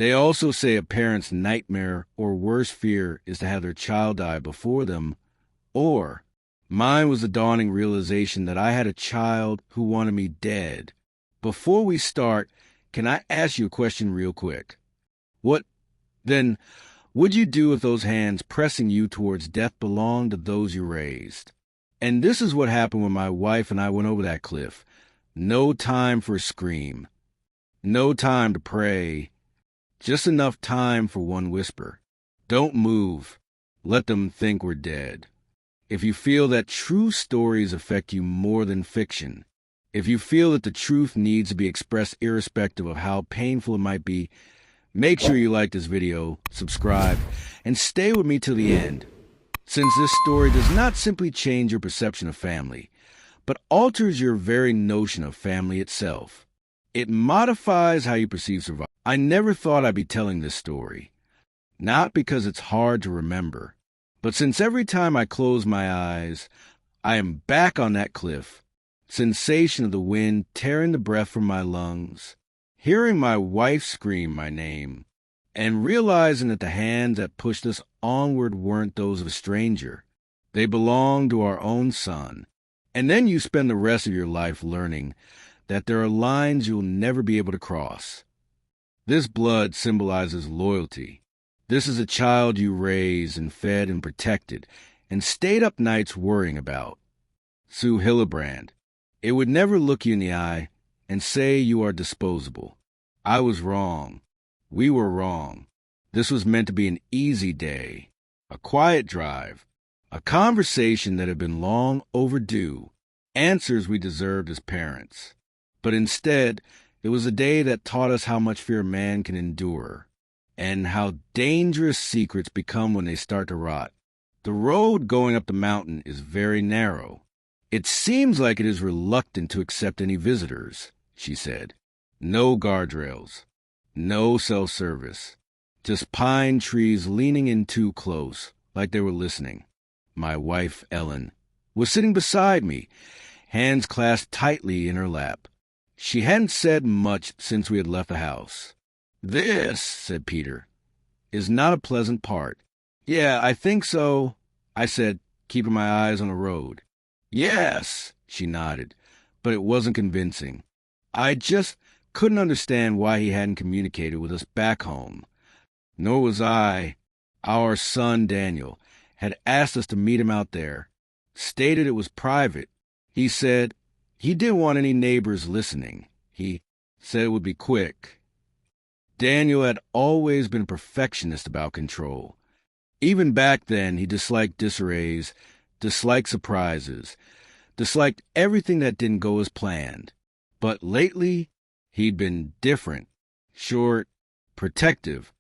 They also say a parent's nightmare or worst fear is to have their child die before them, or mine was the dawning realization that I had a child who wanted me dead. Before we start, can I ask you a question real quick? What, then, would you do if those hands pressing you towards death belonged to those you raised? And this is what happened when my wife and I went over that cliff. No time for a scream. No time to pray. Just enough time for one whisper. Don't move. Let them think we're dead. If you feel that true stories affect you more than fiction, if you feel that the truth needs to be expressed irrespective of how painful it might be, make sure you like this video, subscribe, and stay with me till the end. Since this story does not simply change your perception of family, but alters your very notion of family itself. It modifies how you perceive survival. I never thought I'd be telling this story. Not because it's hard to remember, but since every time I close my eyes, I am back on that cliff. Sensation of the wind tearing the breath from my lungs, hearing my wife scream my name, and realizing that the hands that pushed us onward weren't those of a stranger. They belonged to our own son. And then you spend the rest of your life learning that there are lines you'll never be able to cross. This blood symbolizes loyalty. This is a child you raised and fed and protected and stayed up nights worrying about. Sue Hillebrand. It would never look you in the eye and say you are disposable. I was wrong. We were wrong. This was meant to be an easy day, a quiet drive, a conversation that had been long overdue, answers we deserved as parents. But instead, it was a day that taught us how much fear man can endure, and how dangerous secrets become when they start to rot. The road going up the mountain is very narrow. It seems like it is reluctant to accept any visitors, she said. No guardrails, no self-service, just pine trees leaning in too close, like they were listening. My wife, Ellen, was sitting beside me, hands clasped tightly in her lap. She hadn't said much since we had left the house. This, said Peter, is not a pleasant part. Yeah, I think so, I said, keeping my eyes on the road. Yes, she nodded, but it wasn't convincing. I just couldn't understand why he hadn't communicated with us back home. Nor was I. Our son, Daniel, had asked us to meet him out there, stated it was private. He said he didn't want any neighbors listening. He said it would be quick. Daniel had always been a perfectionist about control. Even back then, he disliked disarrays, disliked surprises, disliked everything that didn't go as planned. But lately, he'd been different, short, protective,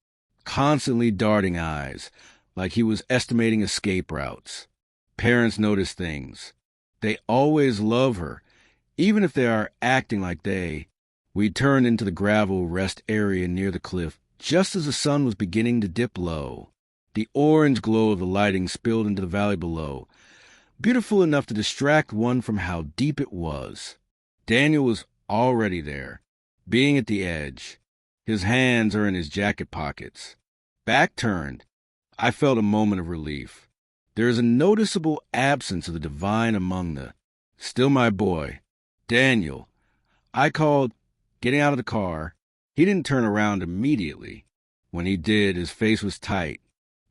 constantly darting eyes, like he was estimating escape routes. Parents notice things. They always love her, even if they are acting like they. We turned into the gravel rest area near the cliff just as the sun was beginning to dip low. The orange glow of the lighting spilled into the valley below, beautiful enough to distract one from how deep it was. Daniel was already there, being at the edge. His hands are in his jacket pockets. Back turned, I felt a moment of relief. There is a noticeable absence of the divine among the, still my boy, Daniel. I called, getting out of the car. He didn't turn around immediately. When he did, his face was tight,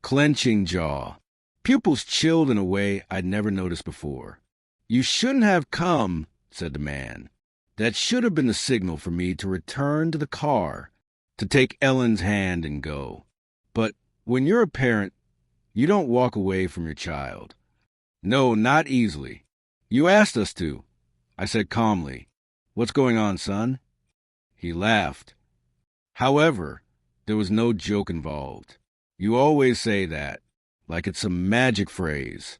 clenching jaw, pupils chilled in a way I'd never noticed before. You shouldn't have come, said the man. That should have been the signal for me to return to the car, to take Ellen's hand and go. But when you're a parent, you don't walk away from your child. No, not easily. You asked us to. I said calmly, "What's going on, son?" He laughed. However, there was no joke involved. You always say that, like it's some magic phrase.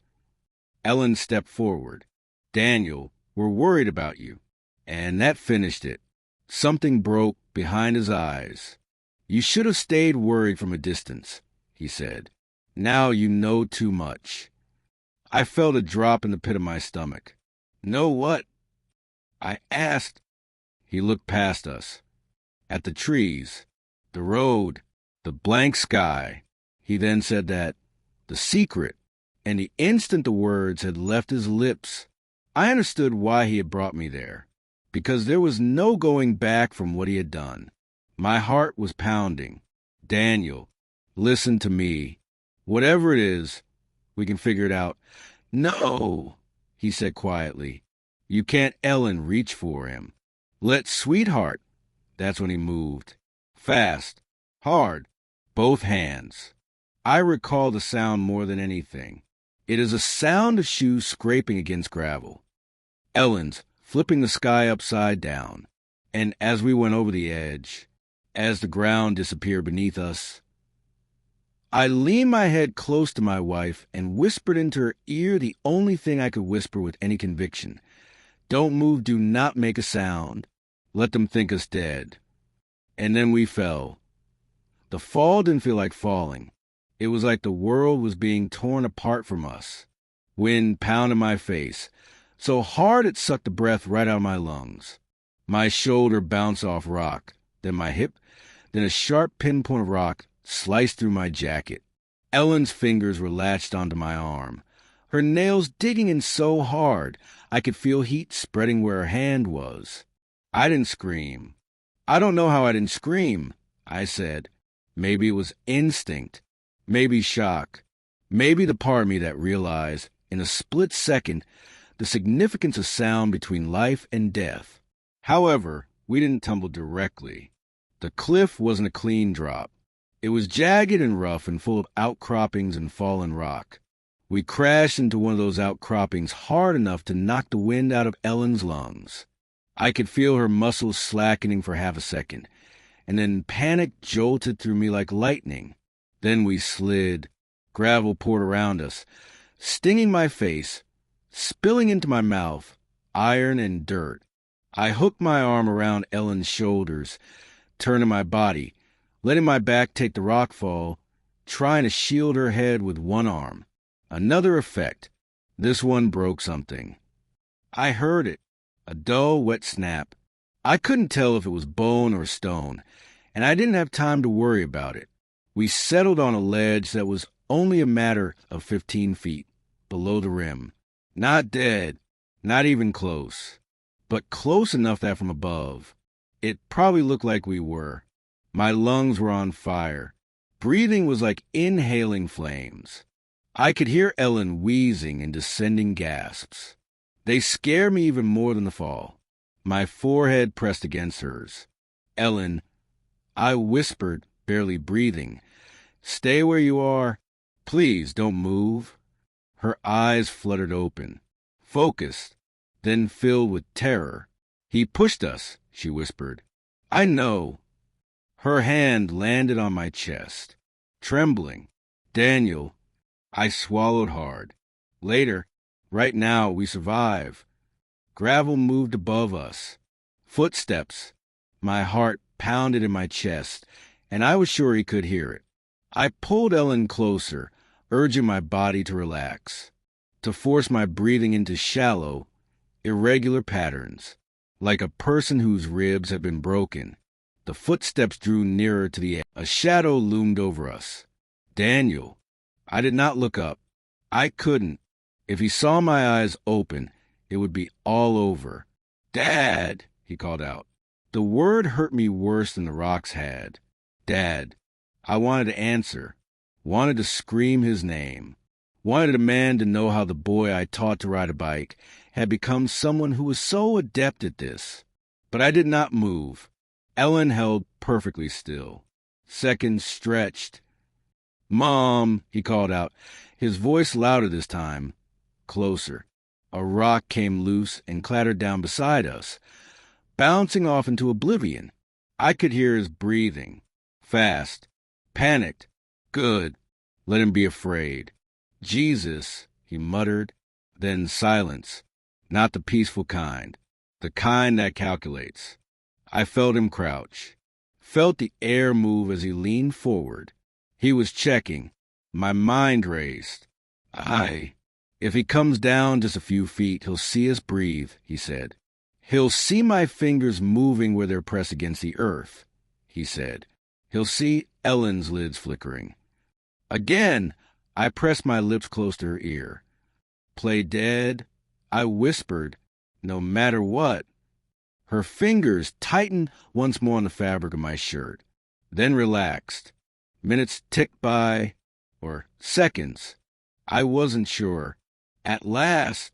Ellen stepped forward. Daniel, we're worried about you. And that finished it. Something broke behind his eyes. You should have stayed worried from a distance, he said. Now you know too much. I felt a drop in the pit of my stomach. Know what? I asked. He looked past us, at the trees. the road, the blank sky. He then said that, the secret, and the instant the words had left his lips, I understood why he had brought me there, because there was no going back from what he had done. My heart was pounding. Daniel, listen to me. Whatever it is, we can figure it out. No, he said quietly. You can't Ellen reach for him. Let sweetheart. That's when he moved. Fast, hard, both hands. I recall the sound more than anything. It is a sound of shoes scraping against gravel. Ellen's flipping the sky upside down. And as we went over the edge, as the ground disappeared beneath us, I leaned my head close to my wife and whispered into her ear the only thing I could whisper with any conviction. Don't move, do not make a sound. Let them think us dead. And then we fell. The fall didn't feel like falling. It was like the world was being torn apart from us. Wind pounded my face, so hard it sucked the breath right out of my lungs. My shoulder bounced off rock, then my hip, then a sharp pinpoint of rock sliced through my jacket. Ellen's fingers were latched onto my arm, her nails digging in so hard I could feel heat spreading where her hand was. I didn't scream. I don't know how I didn't scream, I said. Maybe it was instinct, maybe shock, maybe the part of me that realized, in a split second, the significance of sound between life and death. However, we didn't tumble directly. The cliff wasn't a clean drop. It was jagged and rough and full of outcroppings and fallen rock. We crashed into one of those outcroppings hard enough to knock the wind out of Ellen's lungs. I could feel her muscles slackening for half a second, and then panic jolted through me like lightning. Then we slid. Gravel poured around us, stinging my face, spilling into my mouth, iron and dirt. I hooked my arm around Ellen's shoulders, turning my body, letting my back take the rock fall, trying to shield her head with one arm. Another effect. This one broke something. I heard it, a dull, wet snap. I couldn't tell if it was bone or stone, and I didn't have time to worry about it. We settled on a ledge that was only a matter of 15 feet below the rim. Not dead, not even close, but close enough that from above, it probably looked like we were. My lungs were on fire. Breathing was like inhaling flames. I could hear Ellen wheezing in descending gasps. They scared me even more than the fall. My forehead pressed against hers. Ellen, I whispered, barely breathing, stay where you are. Please don't move. Her eyes fluttered open, focused, then filled with terror. He pushed us, she whispered. I know. Her hand landed on my chest, trembling. Daniel, I swallowed hard. Later, right now, we survive. Gravel moved above us. Footsteps. My heart pounded in my chest, and I was sure he could hear it. I pulled Ellen closer, urging my body to relax, to force my breathing into shallow, irregular patterns, like a person whose ribs had been broken. The footsteps drew nearer to the edge. A shadow loomed over us. Daniel. I did not look up. I couldn't. If he saw my eyes open, it would be all over. Dad, he called out. The word hurt me worse than the rocks had. Dad. I wanted to answer, wanted to scream his name, wanted a man to know how the boy I taught to ride a bike had become someone who was so adept at this. But I did not move. Ellen held perfectly still. Seconds stretched. Mom, he called out, his voice louder this time, closer. A rock came loose and clattered down beside us, bouncing off into oblivion. I could hear his breathing. Fast. Panicked. Good. Let him be afraid. Jesus, he muttered. Then silence. Not the peaceful kind. The kind that calculates. I felt him crouch. Felt the air move as he leaned forward. He was checking. My mind raced. If he comes down just a few feet, he'll see us breathe, he said. He'll see my fingers moving where they're pressed against the earth, he said. He'll see Ellen's lids flickering. Again, I pressed my lips close to her ear. Play dead, I whispered, no matter what. Her fingers tightened once more on the fabric of my shirt, then relaxed. Minutes ticked by, or seconds. I wasn't sure. At last,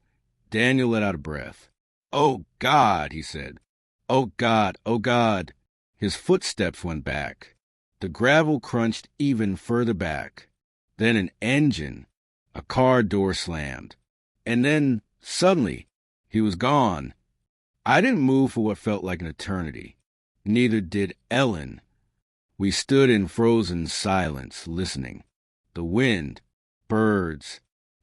Daniel let out a breath. "Oh, God," he said. "Oh, God, oh, God." His footsteps went back. The gravel crunched even further back. Then an engine. A car door slammed. And then, suddenly, he was gone. I didn't move for what felt like an eternity. Neither did Ellen. We stood in frozen silence, listening. The wind, birds,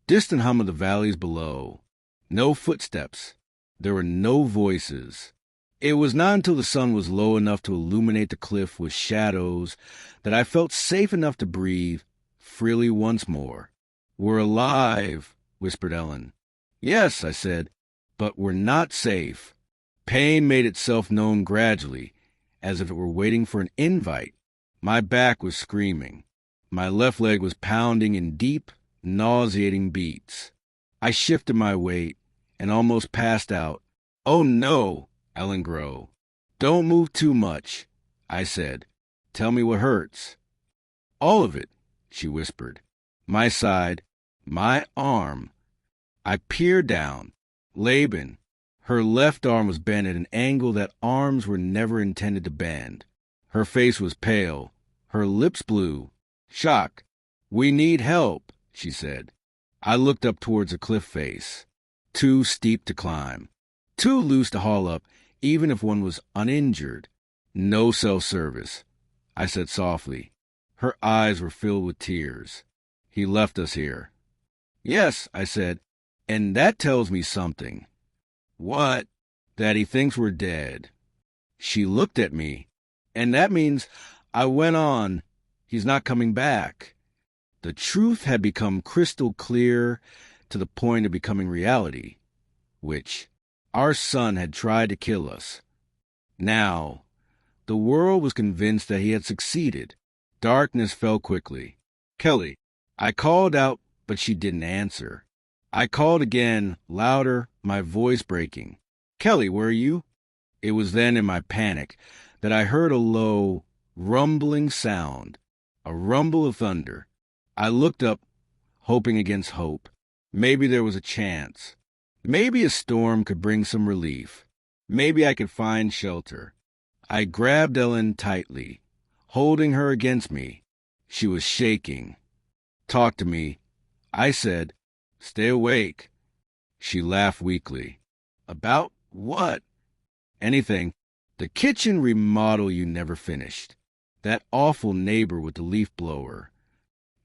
distant hum of the valleys below. No footsteps. There were no voices. It was not until the sun was low enough to illuminate the cliff with shadows that I felt safe enough to breathe freely once more. "We're alive," whispered Ellen. "Yes," I said, "but we're not safe." Pain made itself known gradually, as if it were waiting for an invite. My back was screaming. My left leg was pounding in deep, nauseating beats. I shifted my weight and almost passed out. "Oh, no," Ellen groaned. "Don't move too much," I said. "Tell me what hurts." "All of it," she whispered. My side, my arm. I peered down. Laban. Her left arm was bent at an angle that arms were never intended to bend. Her face was pale. Her lips blue. "Shock. We need help," she said. I looked up towards a cliff face. Too steep to climb. Too loose to haul up, even if one was uninjured. "No self-service," I said softly. Her eyes were filled with tears. "He left us here." "Yes," I said, "and that tells me something." "What?" "That he thinks we're dead." She looked at me. "And that means," I went on, "he's not coming back." The truth had become crystal clear to the point of becoming reality, which our son had tried to kill us. Now, the world was convinced that he had succeeded. Darkness fell quickly. "Kelly." I called out, but she didn't answer. I called again, louder, my voice breaking. "Kelly, where are you?" It was then in my panic that I heard a low, rumbling sound, a rumble of thunder. I looked up, hoping against hope. Maybe there was a chance. Maybe a storm could bring some relief. Maybe I could find shelter. I grabbed Ellen tightly, holding her against me. She was shaking. "Talk to me," I said. "Stay awake." She laughed weakly. "About what?" "Anything. The kitchen remodel you never finished. That awful neighbor with the leaf blower.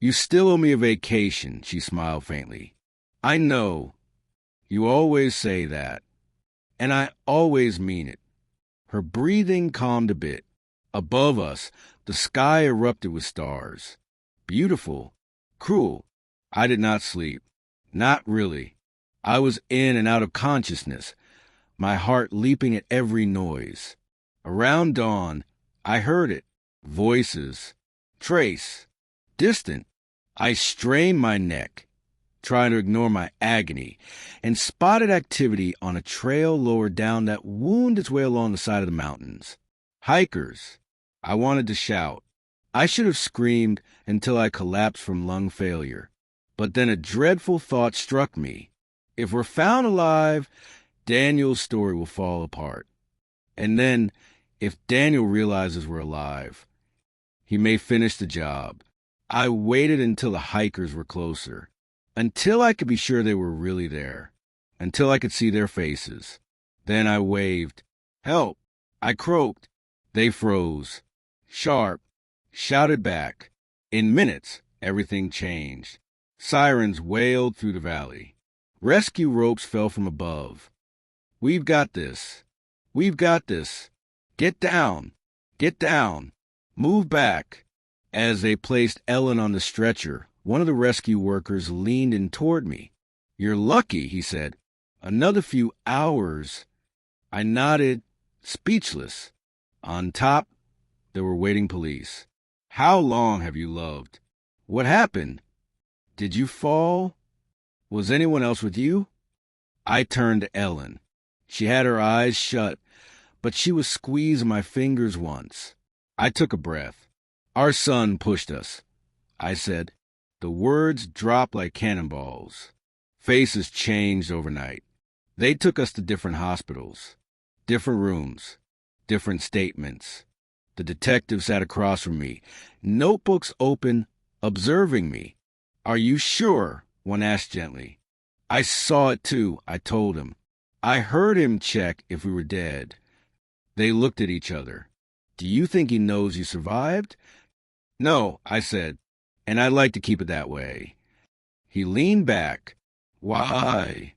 You still owe me a vacation," she smiled faintly. "I know. You always say that. And I always mean it." Her breathing calmed a bit. Above us, the sky erupted with stars. Beautiful. Cruel. I did not sleep. Not really. I was in and out of consciousness, my heart leaping at every noise. Around dawn, I heard it. Voices. Trace. Distant. I strained my neck, trying to ignore my agony, and spotted activity on a trail lower down that wound its way along the side of the mountains. Hikers. I wanted to shout. I should have screamed until I collapsed from lung failure. But then a dreadful thought struck me. If we're found alive, Daniel's story will fall apart. And then, if Daniel realizes we're alive, he may finish the job. I waited until the hikers were closer, until I could be sure they were really there, until I could see their faces. Then I waved. "Help!" I croaked. They froze. Sharp. Shouted back. In minutes, everything changed. Sirens wailed through the valley. Rescue ropes fell from above. "We've got this. We've got this. Get down. Get down. Move back." As they placed Ellen on the stretcher, one of the rescue workers leaned in toward me. "You're lucky," he said. "Another few hours." I nodded, speechless. On top, there were waiting police. How long have you loved? What happened? Did you fall? Was anyone else with you? I turned to Ellen. She had her eyes shut, but she was squeezing my fingers once. I took a breath. Our son pushed us, I said. The words dropped like cannonballs. Faces changed overnight. They took us to different hospitals, different rooms, different statements. The detective sat across from me, notebooks open, observing me. Are you sure? One asked gently. I saw it too, I told him. I heard him check if we were dead. They looked at each other. Do you think he knows you survived? No, I said, and I'd like to keep it that way. He leaned back. Why?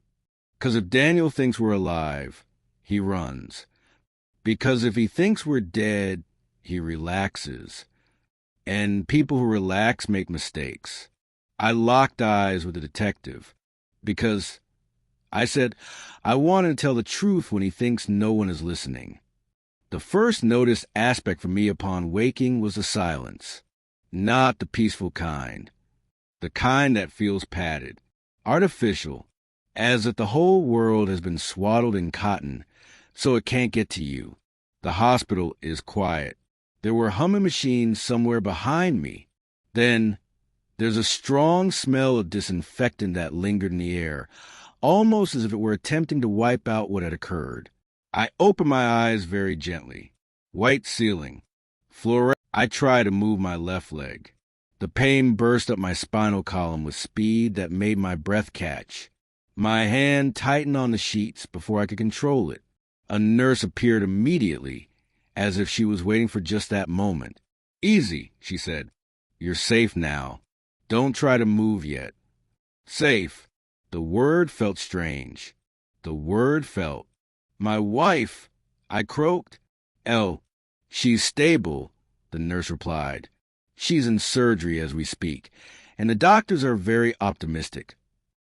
'Cause if Daniel thinks we're alive, he runs. Because if he thinks we're dead, he relaxes. And people who relax make mistakes. I locked eyes with the detective because, I said, I want to tell the truth when he thinks no one is listening. The first noticed aspect for me upon waking was the silence. Not the peaceful kind. The kind that feels padded, artificial, as if the whole world has been swaddled in cotton so it can't get to you. The hospital is quiet. There were humming machines somewhere behind me. Then there's a strong smell of disinfectant that lingered in the air, almost as if it were attempting to wipe out what had occurred. I opened my eyes very gently. White ceiling. Fluorescent. I tried to move my left leg. The pain burst up my spinal column with speed that made my breath catch. My hand tightened on the sheets before I could control it. A nurse appeared immediately, as if she was waiting for just that moment. Easy, she said. You're safe now. Don't try to move yet. Safe. The word felt strange. The word felt. My wife, I croaked. She's stable, the nurse replied. She's in surgery as we speak, and the doctors are very optimistic.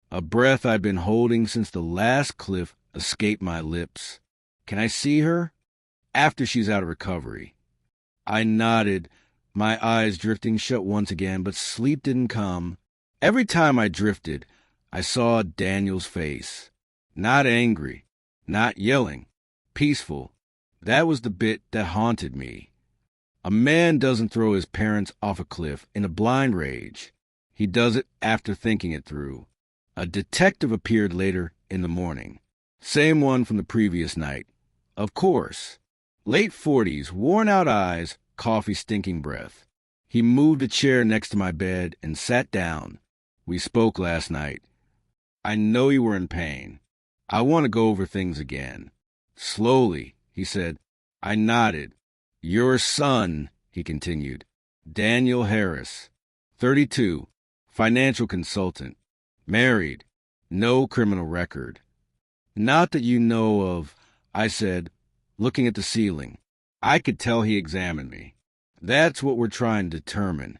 A breath I'd been holding since the last cliff escaped my lips. Can I see her? After she's out of recovery. I nodded, my eyes drifting shut once again, but sleep didn't come. Every time I drifted, I saw Daniel's face. Not angry, not yelling, peaceful. That was the bit that haunted me. A man doesn't throw his parents off a cliff in a blind rage. He does it after thinking it through. A detective appeared later in the morning. Same one from the previous night. Of course. Late 40s, worn-out eyes, coffee-stinking breath. He moved a chair next to my bed and sat down. We spoke last night. I know you were in pain. I want to go over things again. Slowly, he said. I nodded. Your son, he continued. Daniel Harris. 32. Financial consultant. Married. No criminal record. Not that you know of, I said, looking at the ceiling. I could tell he examined me. That's what we're trying to determine.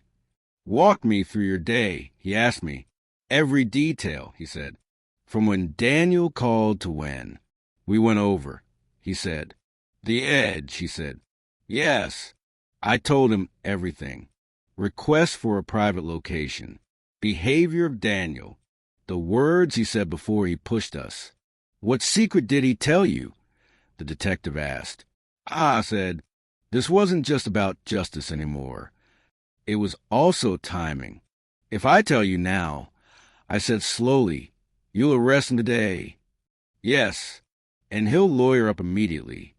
Walk me through your day, he asked me. Every detail, he said. From when Daniel called to when. We went over, he said. The edge, he said. Yes. I told him everything. Request for a private location. Behavior of Daniel. The words he said before he pushed us. What secret did he tell you? The detective asked. I said, this wasn't just about justice anymore. It was also timing. If I tell you now, I said slowly, you'll arrest him today. Yes. And he'll lawyer up immediately.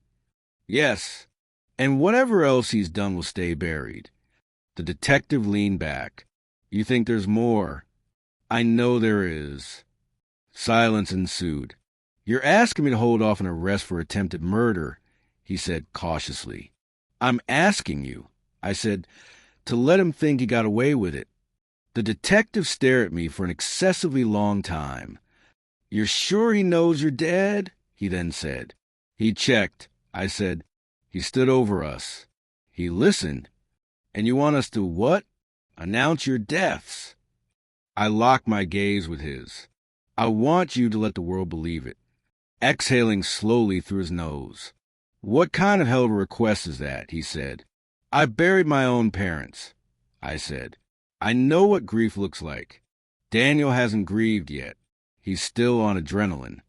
Yes. And whatever else he's done will stay buried. The detective leaned back. You think there's more? I know there is. Silence ensued. You're asking me to hold off an arrest for attempted murder, he said cautiously. I'm asking you, I said, to let him think he got away with it. The detective stared at me for an excessively long time. You're sure he knows you're dead? He then said. He checked, I said. He stood over us. He listened. And you want us to what? Announce your deaths. I locked my gaze with his. I want you to let the world believe it. Exhaling slowly through his nose. What kind of hell of a request is that? He said. I buried my own parents, I said. I know what grief looks like. Daniel hasn't grieved yet. He's still on adrenaline.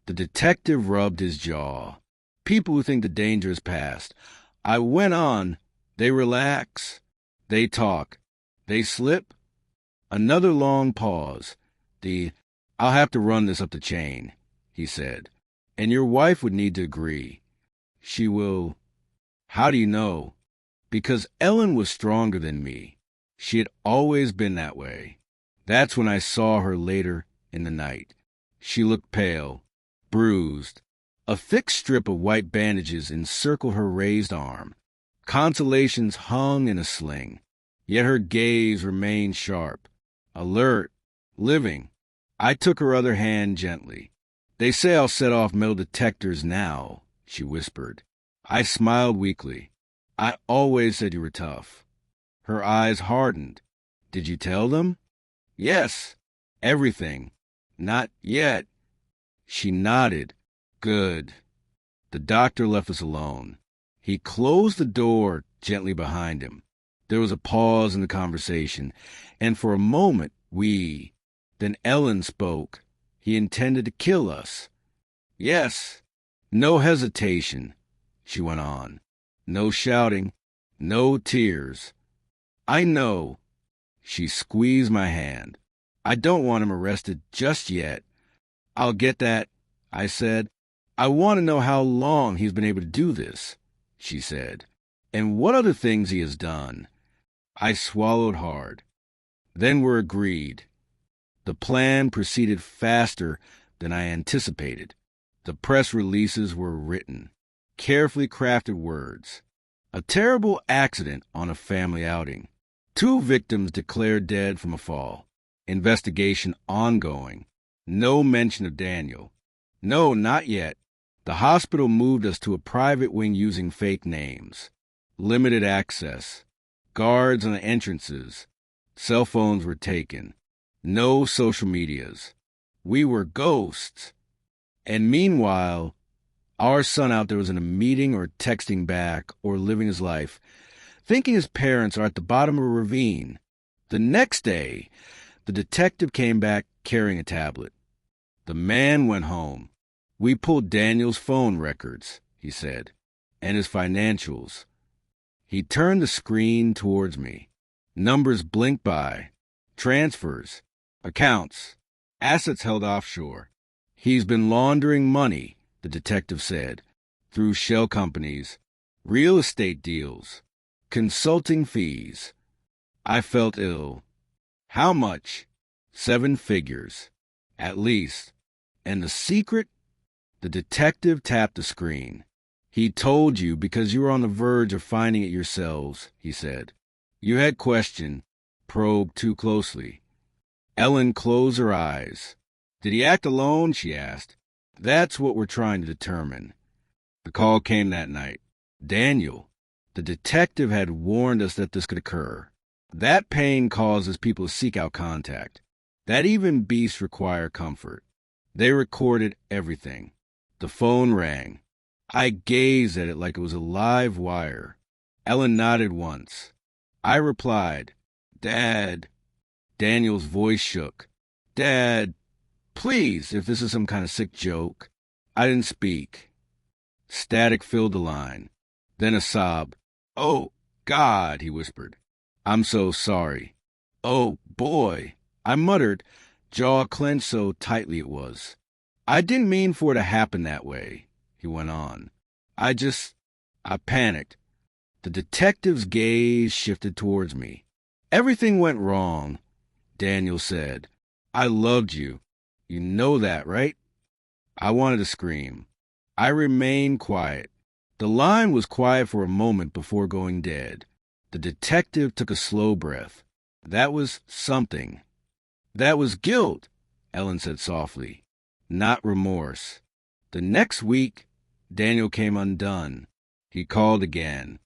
The detective rubbed his jaw. People who think the danger is past. I went on. They relax. They talk. They slip. Another long pause. I'll have to run this up the chain, he said. And your wife would need to agree. She will. How do you know? Because Ellen was stronger than me. She had always been that way. That's when I saw her later in the night. She looked pale, bruised. A thick strip of white bandages encircled her raised arm. Constellations hung in a sling. Yet her gaze remained sharp, alert, living. I took her other hand gently. They say I'll set off metal detectors now, she whispered. I smiled weakly. I always said you were tough. Her eyes hardened. Did you tell them? Yes. Everything. Not yet. She nodded. Good. The doctor left us alone. He closed the door gently behind him. There was a pause in the conversation, and for a moment Then Ellen spoke. He intended to kill us. Yes. No hesitation, she went on. No shouting. No tears. I know. She squeezed my hand. I don't want him arrested just yet. I'll get that, I said. I want to know how long he's been able to do this, she said, and what other things he has done. I swallowed hard. Then we're agreed. The plan proceeded faster than I anticipated. The press releases were written, carefully crafted words. A terrible accident on a family outing. 2 victims declared dead from a fall. Investigation ongoing. No mention of Daniel. No, not yet. The hospital moved us to a private wing using fake names. Limited access. Guards on the entrances. Cell phones were taken. No social medias. We were ghosts. And meanwhile, our son out there was in a meeting or texting back or living his life, thinking his parents are at the bottom of a ravine. The next day, the detective came back carrying a tablet. The man went home. We pulled Daniel's phone records, he said, and his financials. He turned the screen towards me. Numbers blinked by. Transfers. Accounts. Assets held offshore. He's been laundering money, the detective said, through shell companies, real estate deals, consulting fees. I felt ill. How much? 7 figures. At least. And the secret? The detective tapped the screen. He told you because you were on the verge of finding it yourselves, he said. You had questioned, probed too closely. Ellen closed her eyes. Did he act alone? She asked. That's what we're trying to determine. The call came that night. Daniel. The detective had warned us that this could occur. That pain causes people to seek out contact. That even beasts require comfort. They recorded everything. The phone rang. I gazed at it like it was a live wire. Ellen nodded once. I replied, Dad. Daniel's voice shook. Dad, please, if this is some kind of sick joke. I didn't speak. Static filled the line. Then a sob. Oh, God, he whispered. I'm so sorry. Oh, boy, I muttered, jaw clenched so tightly it was. I didn't mean for it to happen that way, he went on. I panicked. The detective's gaze shifted towards me. Everything went wrong, Daniel said. I loved you. You know that, right? I wanted to scream. I remained quiet. The line was quiet for a moment before going dead. The detective took a slow breath. That was something. That was guilt, Ellen said softly, not remorse. The next week, Daniel came undone. He called again,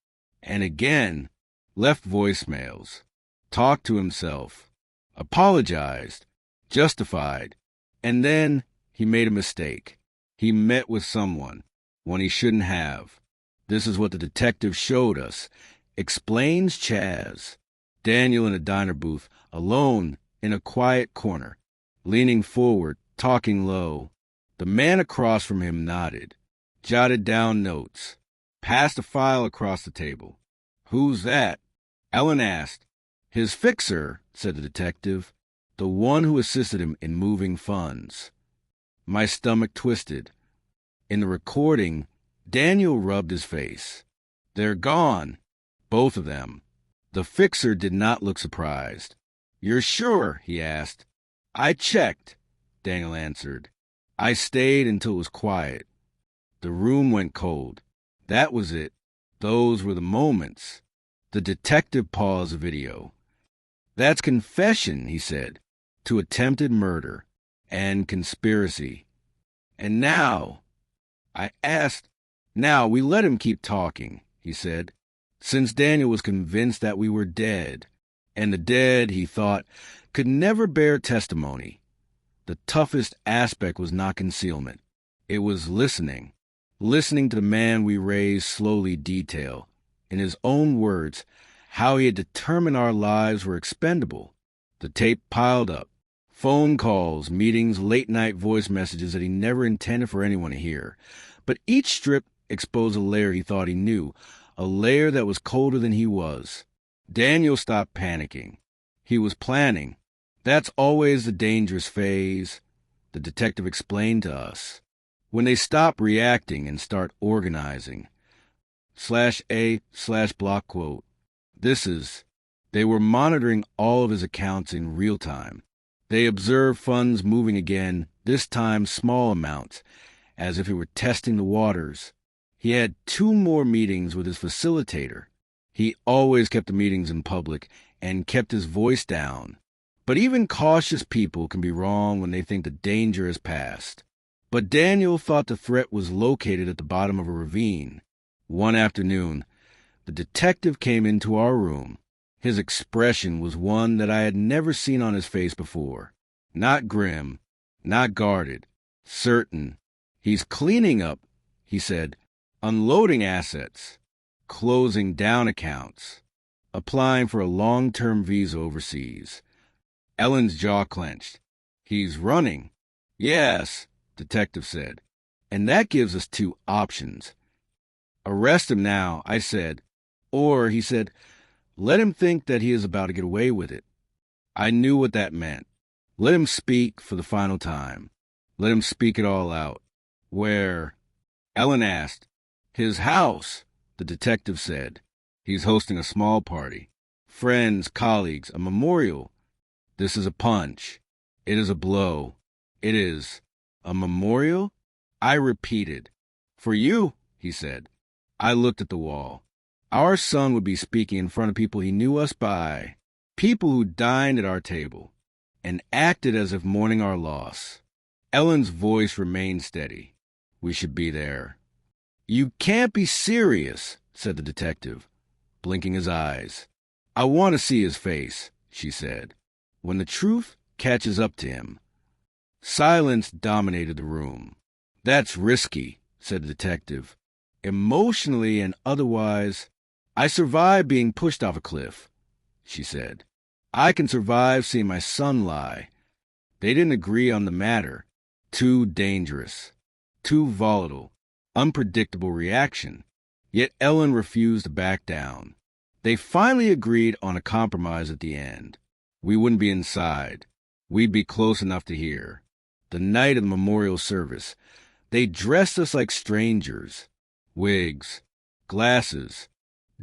and again, left voicemails, talked to himself, apologized, justified, and then he made a mistake. He met with someone, one he shouldn't have. This is what the detective showed us. Explains Chaz. Daniel in a diner booth, alone in a quiet corner, leaning forward, talking low. The man across from him nodded, jotted down notes, passed a file across the table. "Who's that?" Ellen asked. "His fixer," said the detective, "the one who assisted him in moving funds." My stomach twisted. In the recording, Daniel rubbed his face. "They're gone, both of them." The fixer did not look surprised. "You're sure?" he asked. "I checked," Daniel answered. I stayed until it was quiet. The room went cold. That was it. Those were the moments. The detective paused the video. "That's confession," he said, "to attempted murder and conspiracy." "And now?" I asked. "Now we let him keep talking," he said, since Daniel was convinced that we were dead, and the dead, he thought, could never bear testimony. The toughest aspect was not concealment. It was listening. Listening to the man we raised slowly detail, in his own words, how he had determined our lives were expendable. The tape piled up. Phone calls, meetings, late-night voice messages that he never intended for anyone to hear. But each strip exposed a layer he thought he knew, a layer that was colder than he was. Daniel stopped panicking. He was planning. That's always the dangerous phase, the detective explained to us. When they stop reacting and start organizing. /A/block quote. They were monitoring all of his accounts in real time. They observed funds moving again, this time small amounts, as if he were testing the waters. He had 2 more meetings with his facilitator. He always kept the meetings in public and kept his voice down. But even cautious people can be wrong when they think the danger has passed. But Daniel thought the threat was located at the bottom of a ravine. One afternoon, the detective came into our room. His expression was one that I had never seen on his face before. Not grim, not guarded, certain. "He's cleaning up," he said, "unloading assets, closing down accounts, applying for a long-term visa overseas." Ellen's jaw clenched. "He's running." "Yes," detective said, "and that gives us 2 options. Arrest him now," I said, or, he said, "let him think that he is about to get away with it." I knew what that meant. Let him speak for the final time. Let him speak it all out. "Where?" Ellen asked. "His house," the detective said. "He's hosting a small party. Friends, colleagues, a memorial. This is a punch. It is a blow. It is a memorial?" I repeated. "For you," he said. I looked at the wall. Our son would be speaking in front of people he knew us by, people who dined at our table, and acted as if mourning our loss. Ellen's voice remained steady. "We should be there." "You can't be serious," said the detective, blinking his eyes. "I want to see his face," she said, "when the truth catches up to him." Silence dominated the room. "That's risky," said the detective. "Emotionally and otherwise, I survived being pushed off a cliff," she said. "I can survive seeing my son lie." They didn't agree on the matter. Too dangerous. Too volatile. Unpredictable reaction. Yet Ellen refused to back down. They finally agreed on a compromise at the end. We wouldn't be inside. We'd be close enough to hear. The night of the memorial service, they dressed us like strangers. Wigs, glasses,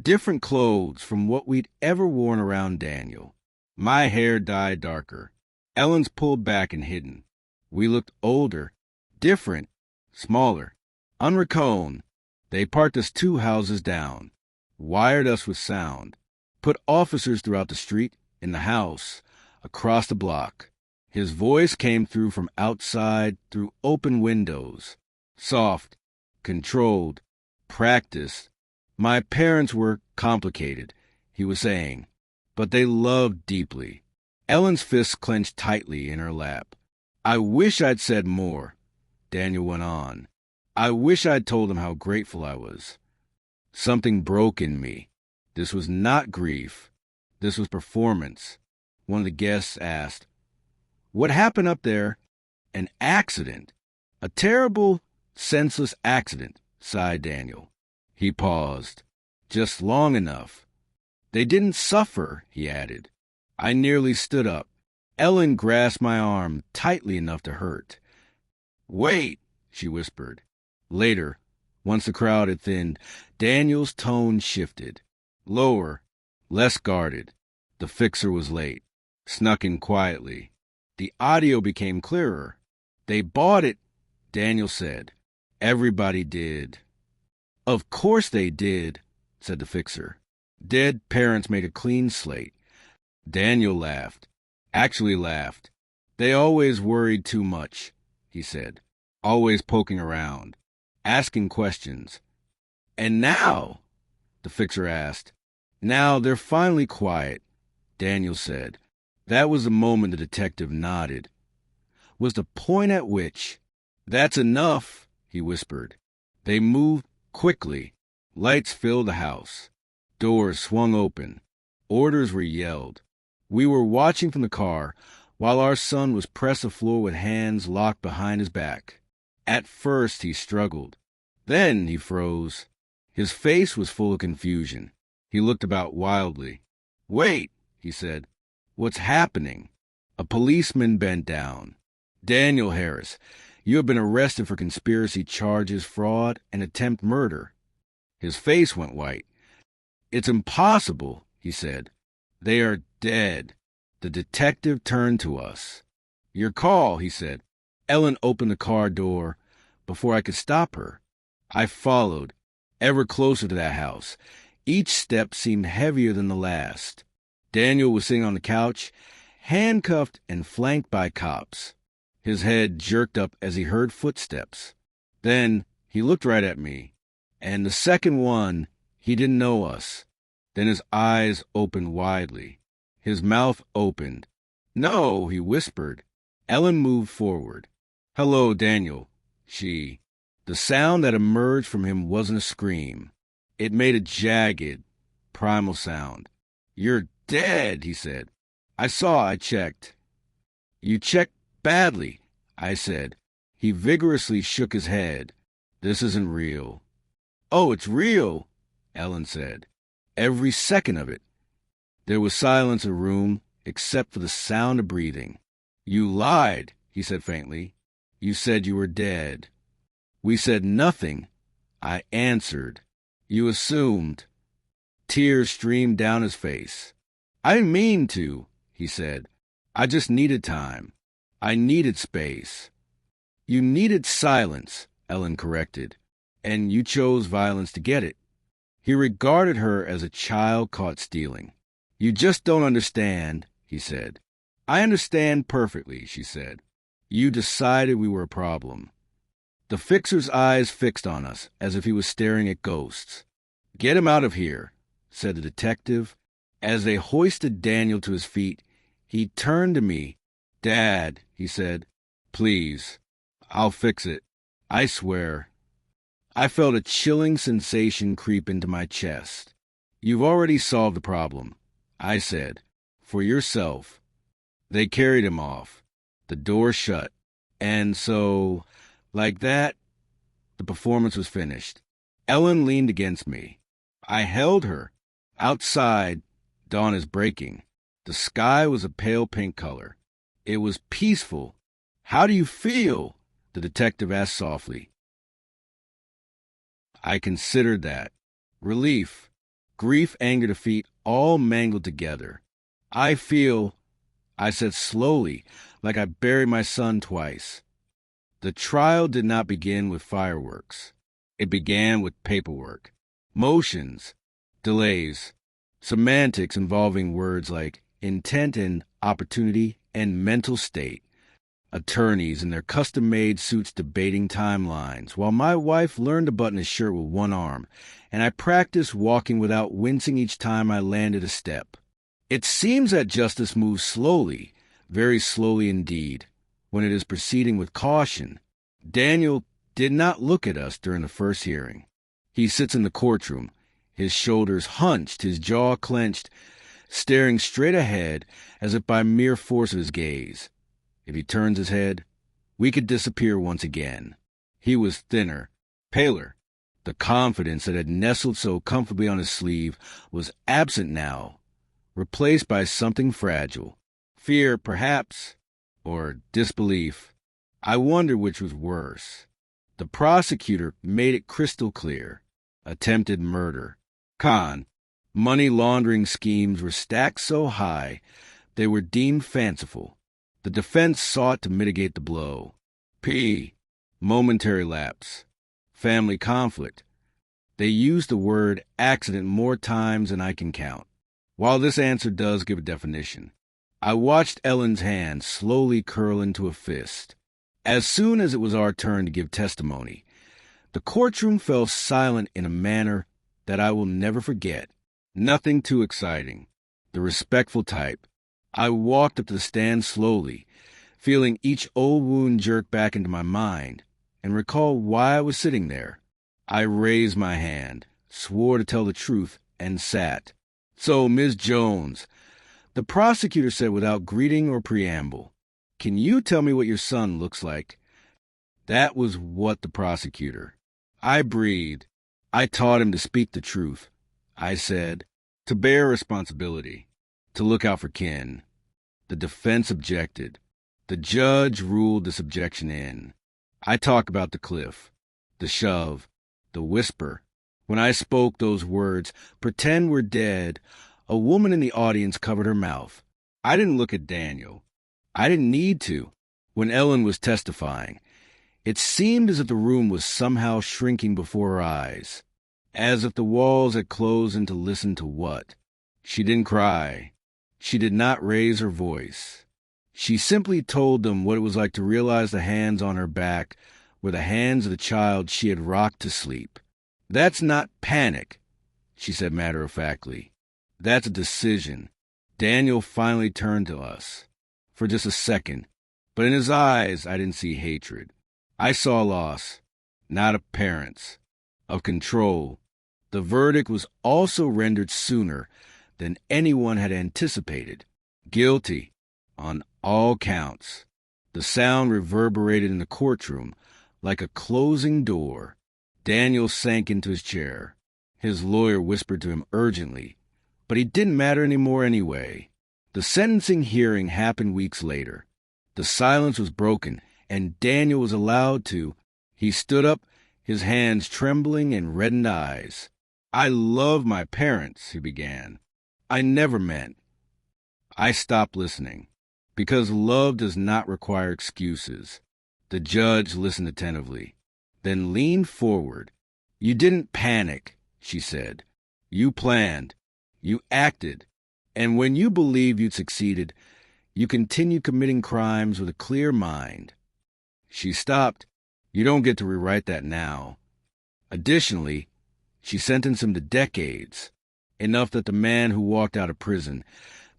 different clothes from what we'd ever worn around Daniel. My hair dyed darker. Ellen's pulled back and hidden. We looked older, different, smaller, unrecogned. They parked us 2 houses down, wired us with sound, put officers throughout the street, in the house, across the block. His voice came through from outside, through open windows. Soft, controlled, practiced. "My parents were complicated," he was saying, "but they loved deeply." Ellen's fists clenched tightly in her lap. "I wish I'd said more," Daniel went on. "I wish I'd told them how grateful I was. Something broke in me. This was not grief. This was performance. One of the guests asked, "What happened up there?" "An accident. A terrible, senseless accident," sighed Daniel. He paused, just long enough. "They didn't suffer," he added. I nearly stood up. Ellen grasped my arm tightly enough to hurt. "Wait," she whispered. Later, once the crowd had thinned, Daniel's tone shifted. Lower, less guarded. The fixer was late. Snuck in quietly. The audio became clearer. "They bought it," Daniel said. "Everybody did." "Of course they did," said the fixer. "Dead parents made a clean slate." Daniel laughed. Actually laughed. "They always worried too much," he said. "Always poking around. Asking questions." "And now?" the fixer asked. "Now they're finally quiet," Daniel said. That was the moment the detective nodded. Was the point at which... "That's enough," he whispered. They moved quickly. Lights filled the house. Doors swung open. Orders were yelled. We were watching from the car while our son was pressed to the floor with hands locked behind his back. At first he struggled. Then he froze. His face was full of confusion. He looked about wildly. "Wait," he said. "What's happening?" A policeman bent down. "Daniel Harris, you have been arrested for conspiracy charges, fraud, and attempt murder." His face went white. "It's impossible," he said. "They are dead." The detective turned to us. "Your call," he said. Ellen opened the car door before I could stop her. I followed, ever closer to that house. Each step seemed heavier than the last. Daniel was sitting on the couch, handcuffed and flanked by cops. His head jerked up as he heard footsteps. Then he looked right at me. And the second one, he didn't know us. Then his eyes opened widely. His mouth opened. "No," he whispered. Ellen moved forward. "Hello, Daniel." The sound that emerged from him wasn't a scream. It made a jagged, primal sound. "You're dead," he said. I checked." "You checked badly," I said. He vigorously shook his head. "This isn't real." "Oh, it's real," Ellen said. "Every second of it." There was silence in the room, except for the sound of breathing. "You lied," he said faintly. "You said you were dead." "We said nothing," I answered. "You assumed." Tears streamed down his face. "I didn't mean to," he said. "I just needed time. I needed space." "You needed silence," Ellen corrected, "and you chose violence to get it." He regarded her as a child caught stealing. "You just don't understand," he said. "I understand perfectly," she said. "You decided we were a problem." The fixer's eyes fixed on us, as if he was staring at ghosts. "Get him out of here," said the detective. As they hoisted Daniel to his feet, he turned to me. "Dad," he said, "please, I'll fix it. I swear." I felt a chilling sensation creep into my chest. "You've already solved the problem," I said, "for yourself." They carried him off. The door shut. And so, like that, the performance was finished. Ellen leaned against me. I held her. Outside, dawn is breaking. The sky was a pale pink color. It was peaceful. "How do you feel?" the detective asked softly. I considered that. Relief, grief, anger, defeat, all mangled together. I feel," I said slowly, like I buried my son twice. "The trial did not begin with fireworks. It began with paperwork, motions, delays, semantics involving words like intent and opportunity and mental state, attorneys in their custom-made suits debating timelines, while my wife learned to button a shirt with one arm, and I practiced walking without wincing each time I landed a step. It seems that justice moves slowly, very slowly indeed, when it is proceeding with caution. Daniel did not look at us during the first hearing. He sits in the courtroom, His shoulders hunched, his jaw clenched, staring straight ahead as if by mere force of his gaze. If he turns his head, we could disappear once again. He was thinner, paler. The confidence that had nestled so comfortably on his sleeve was absent now, replaced by something fragile. Fear, perhaps, or disbelief. I wonder which was worse. The prosecutor made it crystal clear. Attempted murder. Con. Money laundering schemes were stacked so high they were deemed fanciful. The defense sought to mitigate the blow. P. Momentary lapse. Family conflict. They used the word accident more times than I can count. While this answer does give a definition, I watched Ellen's hand slowly curl into a fist. As soon as it was our turn to give testimony, the courtroom fell silent in a manner that I will never forget. Nothing too exciting. The respectful type. I walked up to the stand slowly, feeling each old wound jerk back into my mind, and recall why I was sitting there. I raised my hand, swore to tell the truth, and sat. So, Ms. Jones, the prosecutor said without greeting or preamble, "Can you tell me what your son looks like?" That was what the prosecutor. I breathed. I taught him to speak the truth. I said, to bear responsibility, to look out for kin. The defense objected. The judge ruled this objection in. I talk about the cliff, the shove, the whisper. When I spoke those words, "Pretend we're dead," a woman in the audience covered her mouth. I didn't look at Daniel. I didn't need to. When Ellen was testifying, it seemed as if the room was somehow shrinking before her eyes, as if the walls had closed in to listen to what? She didn't cry. She did not raise her voice. She simply told them what it was like to realize the hands on her back were the hands of the child she had rocked to sleep. "That's not panic," she said matter-of-factly. "That's a decision." Daniel finally turned to us. For just a second. But in his eyes, I didn't see hatred. I saw loss, not of parents, of control. The verdict was also rendered sooner than anyone had anticipated. Guilty on all counts. The sound reverberated in the courtroom like a closing door. Daniel sank into his chair. His lawyer whispered to him urgently, but he didn't matter anymore anyway. The sentencing hearing happened weeks later. The silence was broken, and Daniel was allowed to. He stood up, his hands trembling and reddened eyes. "I love my parents," he began. "I never meant." I stopped listening, because love does not require excuses. The judge listened attentively, then leaned forward. "You didn't panic," she said. "You planned. You acted. And when you believed you'd succeeded, you continued committing crimes with a clear mind." She stopped. "You don't get to rewrite that now." Additionally, she sentenced him to decades, enough that the man who walked out of prison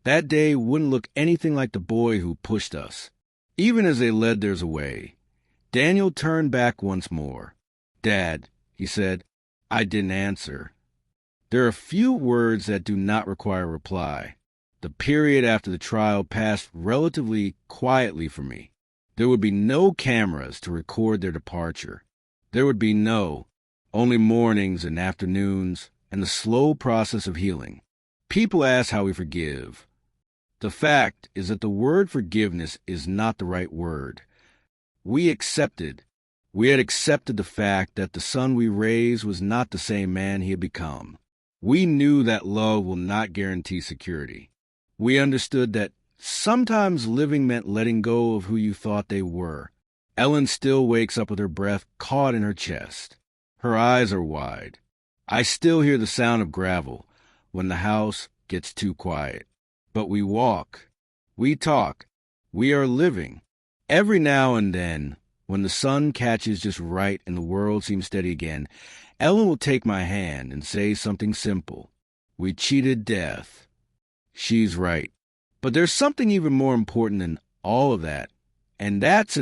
that day wouldn't look anything like the boy who pushed us. Even as they led theirs away, Daniel turned back once more. "Dad," he said. I didn't answer. There are few words that do not require a reply. The period after the trial passed relatively quietly for me. There would be no cameras to record their departure. There would be only mornings and afternoons and the slow process of healing. People ask how we forgive. The fact is that the word forgiveness is not the right word. We had accepted the fact that the son we raised was not the same man he had become. We knew that love will not guarantee security. We understood that sometimes living meant letting go of who you thought they were. Ellen still wakes up with her breath caught in her chest. Her eyes are wide. I still hear the sound of gravel when the house gets too quiet. But we walk. We talk. We are living. Every now and then, when the sun catches just right and the world seems steady again, Ellen will take my hand and say something simple. "We cheated death." She's right. But there's something even more important than all of that, and that's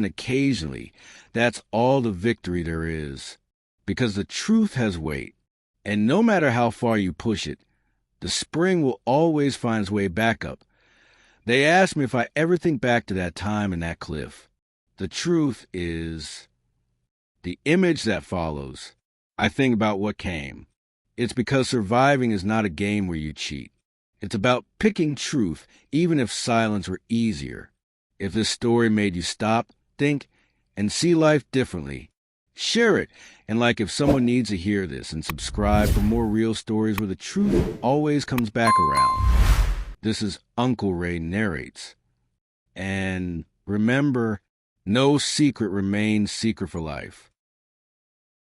all the victory there is. Because the truth has weight, And no matter how far you push it, the spring will always find its way back up. They asked me if I ever think back to that time and that cliff. The truth is, the image that follows, I think about what came. It's because surviving is not a game where you cheat. It's about picking truth, even if silence were easier. If this story made you stop, think, and see life differently, share it. And like if someone needs to hear this, and subscribe for more real stories where the truth always comes back around. This is Uncle Ray Narrates. And remember, no secret remains secret for life.